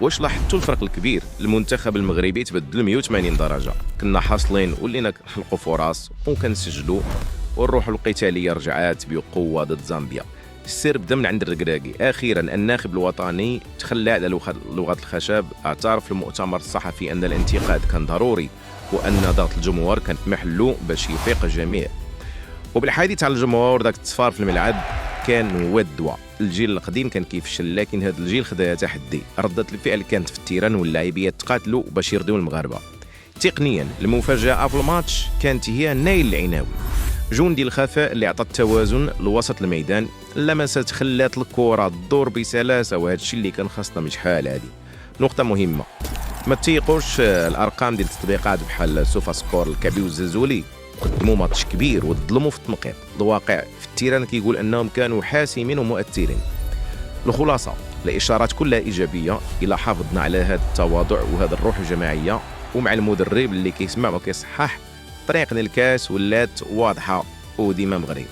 واش لاحظتوا الفرق الكبير؟ المنتخب المغربي تبدل 180 درجه، كنا حاصلين ولينا نخلقوا فرص وكنسجلوا، والروح القتاليه رجعات بقوه ضد زامبيا. السير بدا من عند الركراكي. اخيرا الناخب الوطني تخلى على لغه الخشب، اعترف في المؤتمر الصحفي ان الانتقاد كان ضروري وان ضغط الجمهور كان في محله باش يفيق الجميع. وبالحديث على الجمهور، ذاك التصفار في الملعب كان هو الدواء. الجيل القديم كان كيفشل، لكن هذا الجيل خداها تحدي. ردة الفعل كانت في التيران واللاعبيه تقاتلوا باش يرضيو المغاربه. تقنيا المفاجاه في الماتش كانت هي نايل العناوي، جندي الخفاء اللي عطى التوازن لوسط الميدان. لمسات خلات الكره تدور بسلاسه، وهذا الشيء اللي كان خاصنا من شحال هذه. نقطه مهمه، ما تيقوش الارقام ديال التطبيقات بحال سوفا سكور الكعبي والزلزولي قدموا ماتش كبير وظلموا في التنقيط. الواقع في التيران كيقول انهم كانوا حاسمين ومؤثرين. الخلاصه، الاشارات كلها ايجابيه الى حافظنا على هذا التواضع وهذا الروح الجماعيه، ومع المدرب اللي كيسمع وكيصحح، طريقنا الكاس ولات واضحه وديما مغرب.